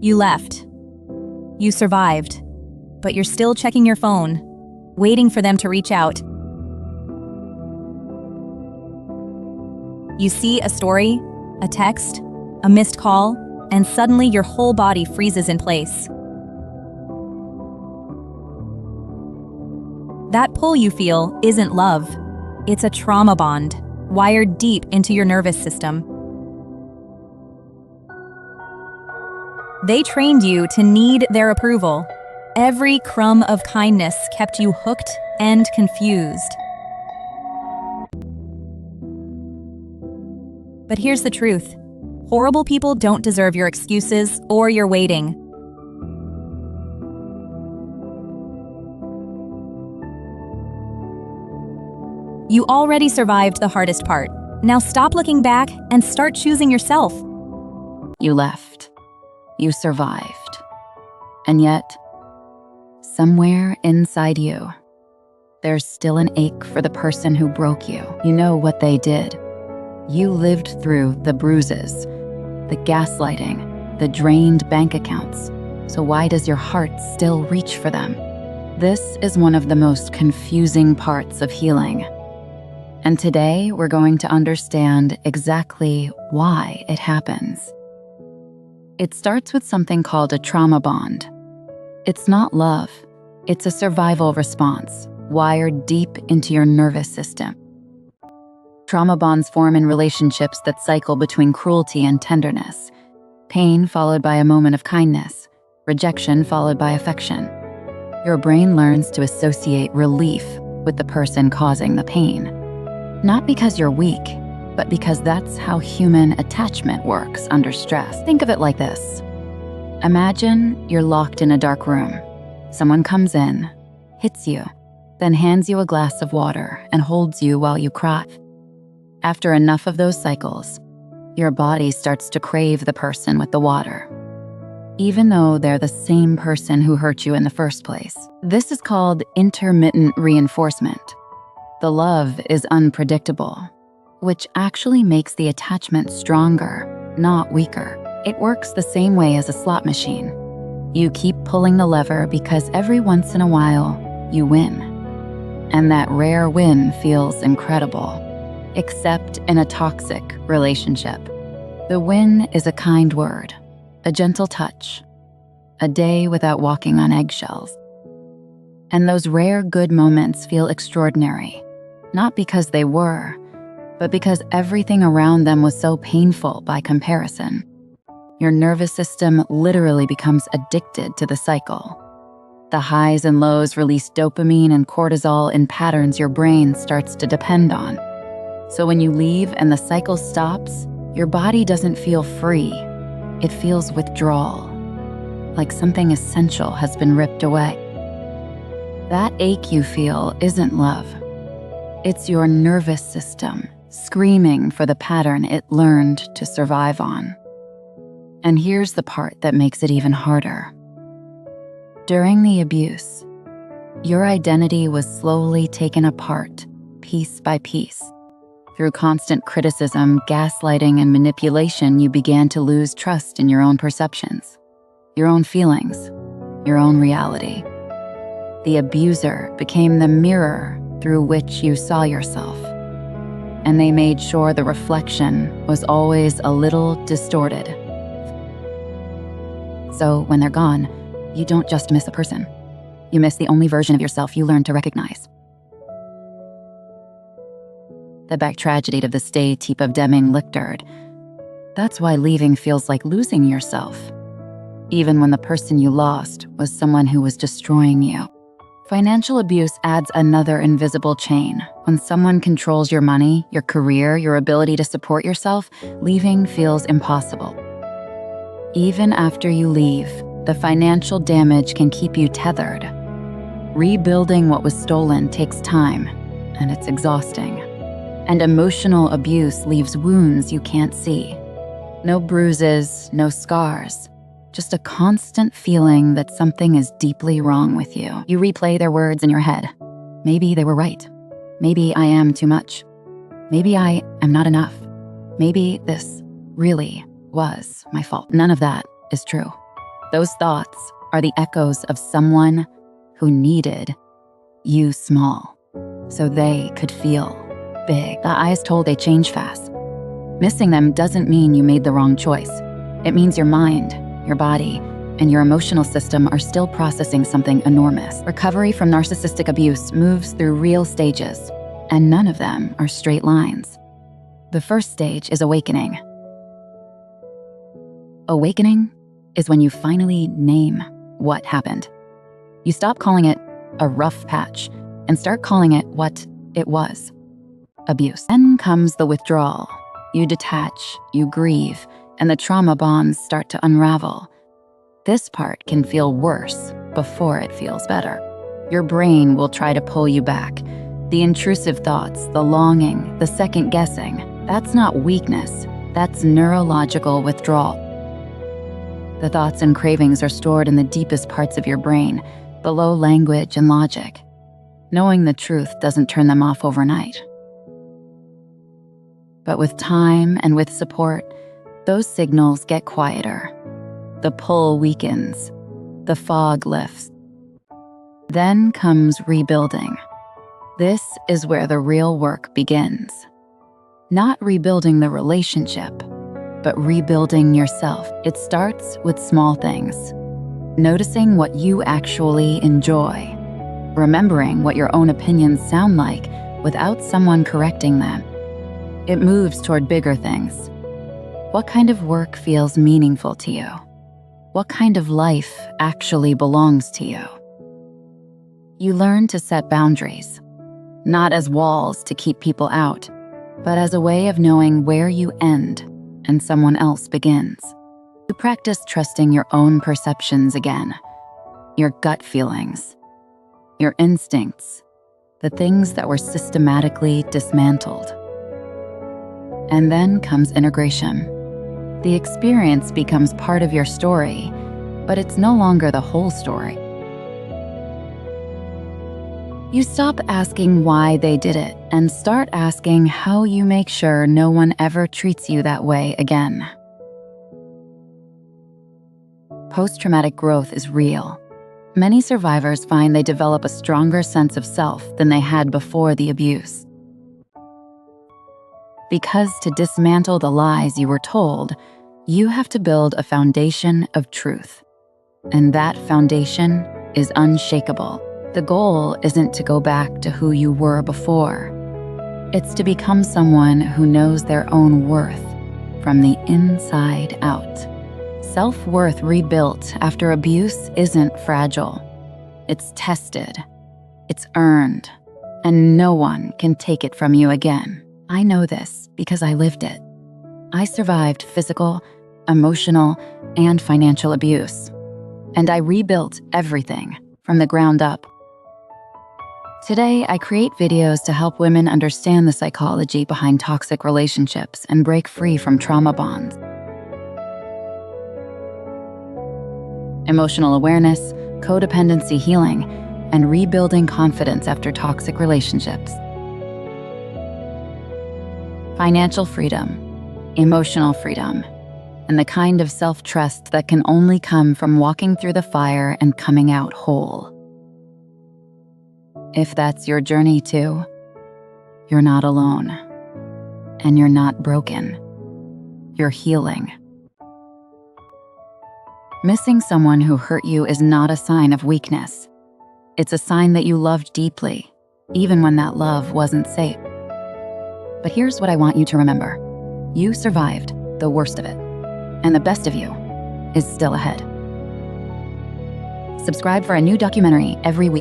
You left. You survived. But you're still checking your phone, waiting for them to reach out. You see a story, a text, a missed call, and suddenly your whole body freezes in place. That pull you feel isn't love. It's a trauma bond, wired deep into your nervous system. They trained you to need their approval. Every crumb of kindness kept you hooked and confused. But here's the truth. Horrible people don't deserve your excuses or your waiting. You already survived the hardest part. Now stop looking back and start choosing yourself. You left. You survived. And yet, somewhere inside you, there's still an ache for the person who broke you. You know what they did. You lived through the bruises, the gaslighting, the drained bank accounts. So why does your heart still reach for them? This is one of the most confusing parts of healing. And today we're going to understand exactly why it happens. It starts with something called a trauma bond. It's not love. It's a survival response, wired deep into your nervous system. Trauma bonds form in relationships that cycle between cruelty and tenderness, pain followed by a moment of kindness, rejection followed by affection. Your brain learns to associate relief with the person causing the pain. Not because you're weak, but because that's how human attachment works under stress. Think of it like this. Imagine you're locked in a dark room. Someone comes in, hits you, then hands you a glass of water and holds you while you cry. After enough of those cycles, your body starts to crave the person with the water, even though they're the same person who hurt you in the first place. This is called intermittent reinforcement. The love is unpredictable, which actually makes the attachment stronger, not weaker. It works the same way as a slot machine. You keep pulling the lever because every once in a while, you win. And that rare win feels incredible, except in a toxic relationship. The win is a kind word, a gentle touch, a day without walking on eggshells. And those rare good moments feel extraordinary, not because they were, but because everything around them was so painful by comparison. Your nervous system literally becomes addicted to the cycle. The highs and lows release dopamine and cortisol in patterns your brain starts to depend on. So when you leave and the cycle stops, your body doesn't feel free. It feels withdrawal, like something essential has been ripped away. That ache you feel isn't love. It's your nervous system screaming for the pattern it learned to survive on. And here's the part that makes it even harder. During the abuse, your identity was slowly taken apart, piece by piece. Through constant criticism, gaslighting, and manipulation, you began to lose trust in your own perceptions, your own feelings, your own reality. The abuser became the mirror through which you saw yourself, and they made sure the reflection was always a little distorted. So when they're gone, you don't just miss a person. You miss the only version of yourself you learned to recognize. The back tragedy of the state heap of Deming Lichtard. That's why leaving feels like losing yourself, even when the person you lost was someone who was destroying you. Financial abuse adds another invisible chain. When someone controls your money, your career, your ability to support yourself, leaving feels impossible. Even after you leave, the financial damage can keep you tethered. Rebuilding what was stolen takes time, and it's exhausting. And emotional abuse leaves wounds you can't see. No bruises, no scars, just a constant feeling that something is deeply wrong with you. You replay their words in your head. Maybe they were right. Maybe I am too much. Maybe I am not enough. Maybe this really was my fault. None of that is true. Those thoughts are the echoes of someone who needed you small so they could feel big. The eyes told they change fast. Missing them doesn't mean you made the wrong choice. It means your mind, your body, and your emotional system are still processing something enormous. Recovery from narcissistic abuse moves through real stages, and none of them are straight lines. The first stage is awakening. Awakening is when you finally name what happened. You stop calling it a rough patch and start calling it what it was: abuse. Then comes the withdrawal. You detach, you grieve, and the trauma bonds start to unravel. This part can feel worse before it feels better. Your brain will try to pull you back. The intrusive thoughts, the longing, the second guessing, that's not weakness, that's neurological withdrawal. The thoughts and cravings are stored in the deepest parts of your brain, below language and logic. Knowing the truth doesn't turn them off overnight. But with time and with support, those signals get quieter. The pull weakens. The fog lifts. Then comes rebuilding. This is where the real work begins. Not rebuilding the relationship, but rebuilding yourself. It starts with small things. Noticing what you actually enjoy. Remembering what your own opinions sound like without someone correcting them. It moves toward bigger things. What kind of work feels meaningful to you? What kind of life actually belongs to you? You learn to set boundaries, not as walls to keep people out, but as a way of knowing where you end and someone else begins. You practice trusting your own perceptions again, your gut feelings, your instincts, the things that were systematically dismantled. And then comes integration. The experience becomes part of your story, but it's no longer the whole story. You stop asking why they did it and start asking how you make sure no one ever treats you that way again. Post-traumatic growth is real. Many survivors find they develop a stronger sense of self than they had before the abuse. Because to dismantle the lies you were told, you have to build a foundation of truth. And that foundation is unshakable. The goal isn't to go back to who you were before. It's to become someone who knows their own worth from the inside out. Self-worth rebuilt after abuse isn't fragile. It's tested, it's earned, and no one can take it from you again. I know this because I lived it. I survived physical, emotional, and financial abuse. And I rebuilt everything from the ground up. Today, I create videos to help women understand the psychology behind toxic relationships and break free from trauma bonds. Emotional awareness, codependency healing, and rebuilding confidence after toxic relationships. Financial freedom, emotional freedom, and the kind of self-trust that can only come from walking through the fire and coming out whole. If that's your journey too, you're not alone. And you're not broken. You're healing. Missing someone who hurt you is not a sign of weakness. It's a sign that you loved deeply, even when that love wasn't safe. But here's what I want you to remember. You survived the worst of it, and the best of you is still ahead. Subscribe for a new documentary every week.